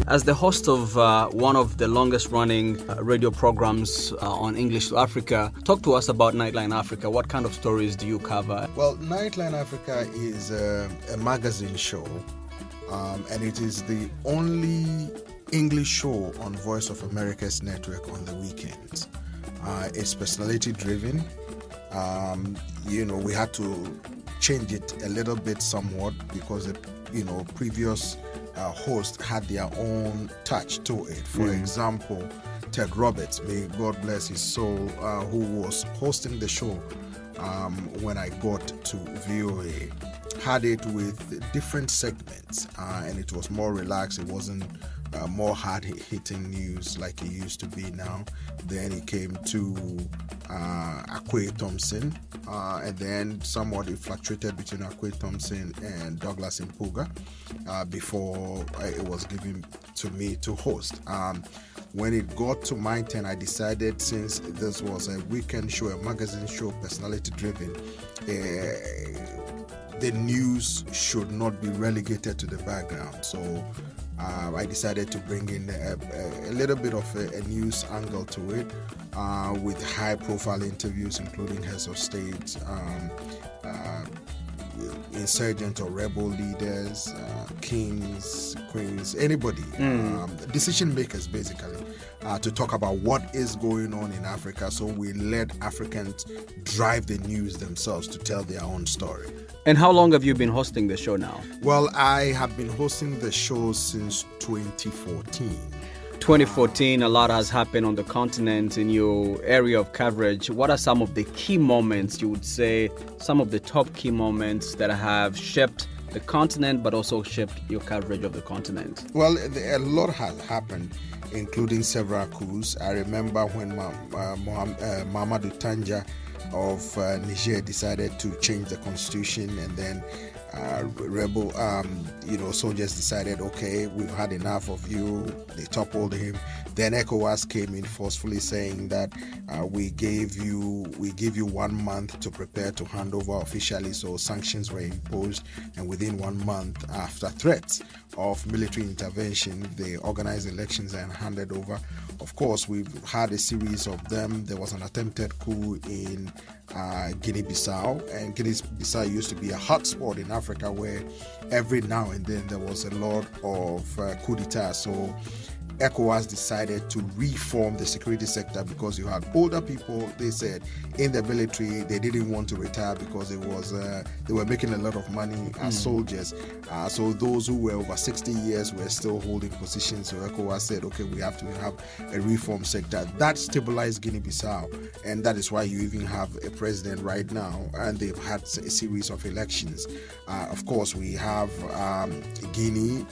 As the host of one of the longest running radio programs on English to Africa, talk to us about Nightline Africa. What kind of stories do you cover? Well, Nightline Africa is a magazine show, and it is the only English show on Voice of America's network on the weekends. It's personality driven. We had to change it a little bit somewhat because the previous host had their own touch to it. For example, Ted Roberts, may God bless his soul, who was hosting the show when I got to VOA, had it with different segments, and it was more relaxed. It wasn't more hard-hitting news like it used to be now. Then it came to Akwe Thompson, and then somewhat it fluctuated between Akwe Thompson and Douglas Mpuga before it was given to me to host. When it got to my turn, I decided, since this was a weekend show, a magazine show, personality driven, the news should not be relegated to the background. So I decided to bring in a little bit of a news angle to it, with high-profile interviews, including heads of state, insurgent or rebel leaders, kings, queens, anybody, decision makers, basically, to talk about what is going on in Africa. So we let Africans drive the news themselves to tell their own story. And how long have you been hosting the show now? Well, I have been hosting the show since 2014. 2014, a lot has happened on the continent in your area of coverage. What are some of the key moments, you would say, some of the top key moments that have shaped the continent but also shaped your coverage of the continent? Well, a lot has happened, including several coups. I remember when Mahamadou Tanja of Niger decided to change the constitution, and then rebel soldiers decided, okay, we've had enough of you. They toppled him. Then ECOWAS came in forcefully saying that we give you 1 month to prepare to hand over officially. So sanctions were imposed, and within 1 month, after threats of military intervention, they organized elections and handed over. Of course, we've had a series of them. There was an attempted coup in Guinea-Bissau, and Guinea-Bissau used to be a hotspot in Africa where every now and then there was a lot of coup d'etat. So ECOWAS decided to reform the security sector because you had older people, they said, in the military. They didn't want to retire because it was they were making a lot of money as soldiers. So those who were over 60 years were still holding positions. So ECOWAS said, okay, we have to have a reform sector. That stabilized Guinea-Bissau, and that is why you even have a president right now, and they've had a series of elections. Of course, we have Guinea.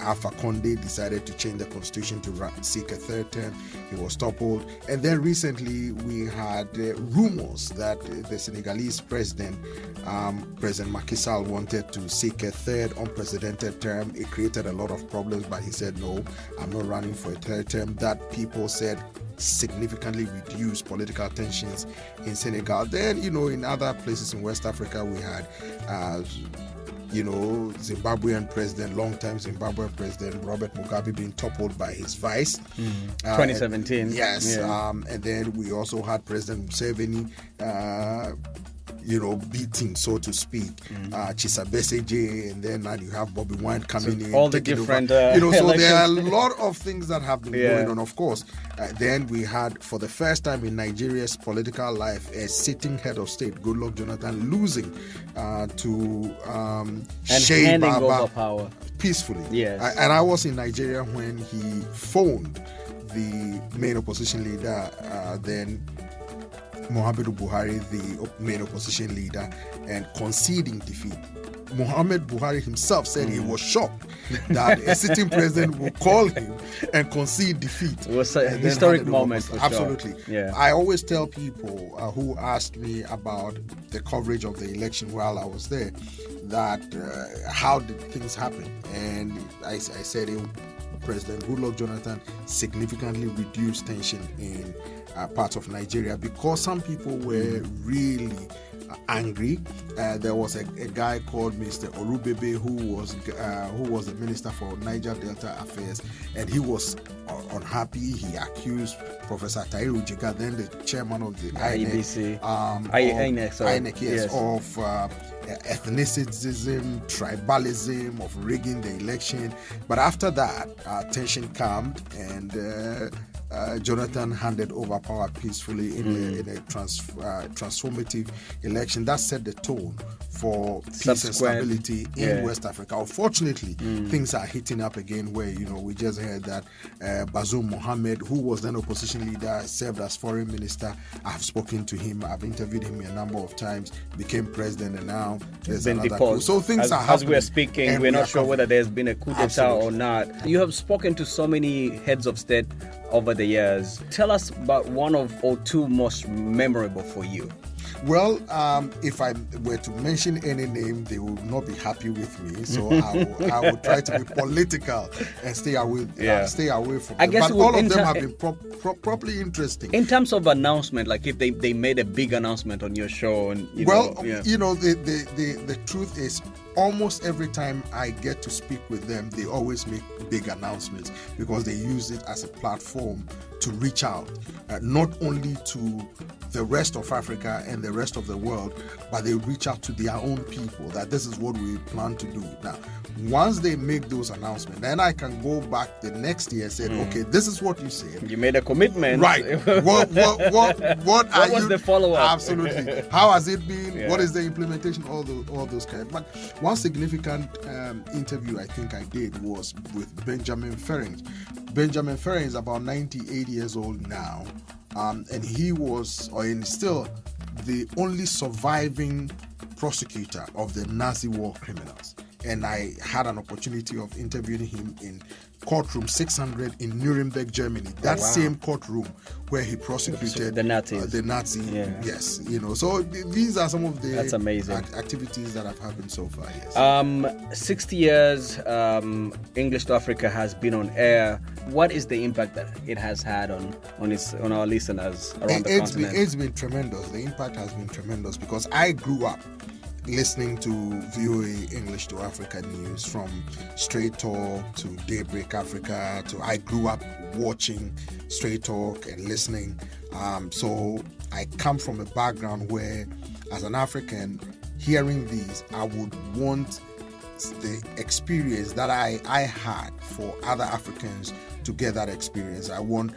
Alpha Condé decided to change the constitution to seek a third term. He was toppled. And then recently we had rumors that the Senegalese president, President Macky Sall, wanted to seek a third unprecedented term. It created a lot of problems, but he said, no, I'm not running for a third term. That, people said, significantly reduced political tensions in Senegal. Then, in other places in West Africa, we had Zimbabwean president, long-time Zimbabwean president Robert Mugabe being toppled by his vice. 2017. Yes. Yeah. And then we also had President Museveni, beating, so to speak, Chisabeseje, and then now you have Bobby Wine coming in. All the different so elections. there are a lot of things that have been going on, of course. Then we had, for the first time in Nigeria's political life, a sitting head of state, Goodluck Jonathan, losing to Shea handing Baba over power peacefully. Yes. And I was in Nigeria when he phoned the main opposition leader, then Muhammadu Buhari, the main opposition leader, and conceding defeat. Muhammad Buhari himself said he was shocked that a sitting president would call him and concede defeat. It was a historic moment for Absolutely. Sure. Yeah. I always tell people who asked me about the coverage of the election while I was there that how did things happen? And I said President Goodluck Jonathan significantly reduced tension in parts of Nigeria because some people were really angry. There was a guy called Mr. Orubebe who was the Minister for Niger Delta Affairs, and he was unhappy. He accused Professor Tahiru Jiga, then the chairman of the INEC, INEC, yes, of ethnicism, tribalism, of rigging the election. But after that, tension calmed, and Jonathan handed over power peacefully in a transformative election that set the tone for peace and stability in West Africa. Unfortunately, things are heating up again, where we just heard that Bazoum Mohammed, who was then opposition leader, served as foreign minister. I've spoken to him, I've interviewed him a number of times, became president, and now there's another coup. So things are happening. As we are speaking, we're not sure whether there's been a coup d'etat or not. You have spoken to so many heads of state over the years. Tell us about one or two most memorable for you. Well, if I were to mention any name, they will not be happy with me. So I will try to be political and stay away from them. But all of them have been properly interesting. In terms of announcement, like if they made a big announcement on your show, and the truth is, almost every time I get to speak with them, they always make big announcements, because they use it as a platform to reach out, not only to the rest of Africa and the rest of the world, but they reach out to their own people, that this is what we plan to do. Now, once they make those announcements, then I can go back the next year and say, okay, this is what you said. You made a commitment. Right. What was the follow-up? Absolutely. How has it been? Yeah. What is the implementation? All those kinds. But one significant interview I think I did was with Benjamin Ferencz. Benjamin Ferencz is about 98 years old now, and he was, or is still, the only surviving prosecutor of the Nazi war criminals. And I had an opportunity of interviewing him in courtroom 600 in Nuremberg, Germany. That same courtroom where he prosecuted the Nazis. Yes, So these are some of the That's amazing. Activities that have happened so far. Yes. 60 years, English to Africa has been on air. What is the impact that it has had on our listeners around the continent? It's been tremendous. The impact has been tremendous, because I grew up listening to VOA English to Africa news, from Straight Talk to Daybreak Africa I grew up watching Straight Talk and listening. So I come from a background where, as an African, hearing these, I would want the experience that I had for other Africans to get that experience. I want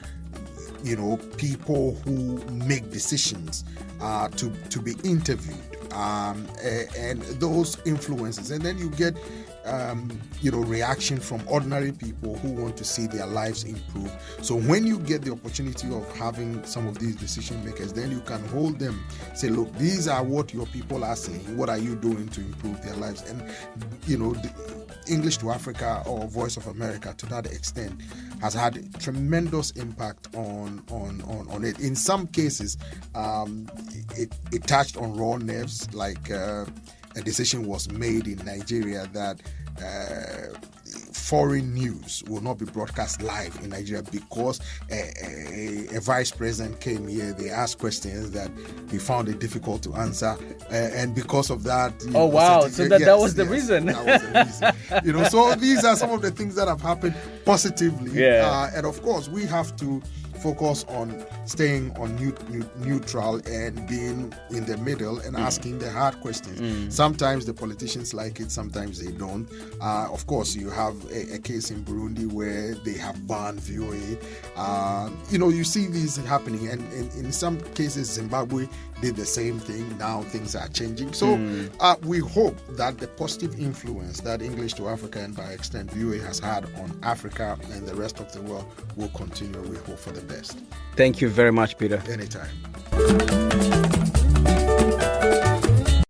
people who make decisions to be interviewed, and those influences, and then you get reaction from ordinary people who want to see their lives improve. So when you get the opportunity of having some of these decision makers, then you can hold them, say, look, these are what your people are saying, what are you doing to improve their lives? And the English to Africa, or Voice of America, to that extent, has had tremendous impact on it. In some cases, it touched on raw nerves, like a decision was made in Nigeria that foreign news will not be broadcast live in Nigeria, because a vice president came here. They asked questions that he found it difficult to answer, and because of that, that was the reason. That was the reason. So these are some of the things that have happened positively, and of course we have to focus on staying on neutral and being in the middle and asking the hard questions. Sometimes the politicians like it, sometimes they don't. Of course, you have a case in Burundi where they have banned VOA. You see these happening, and in some cases Zimbabwe did the same thing. Now things are changing. So we hope that the positive influence that English to Africa, and by extent VOA, has had on Africa and the rest of the world will continue. We hope for the best. Thank you very much, Peter. Anytime.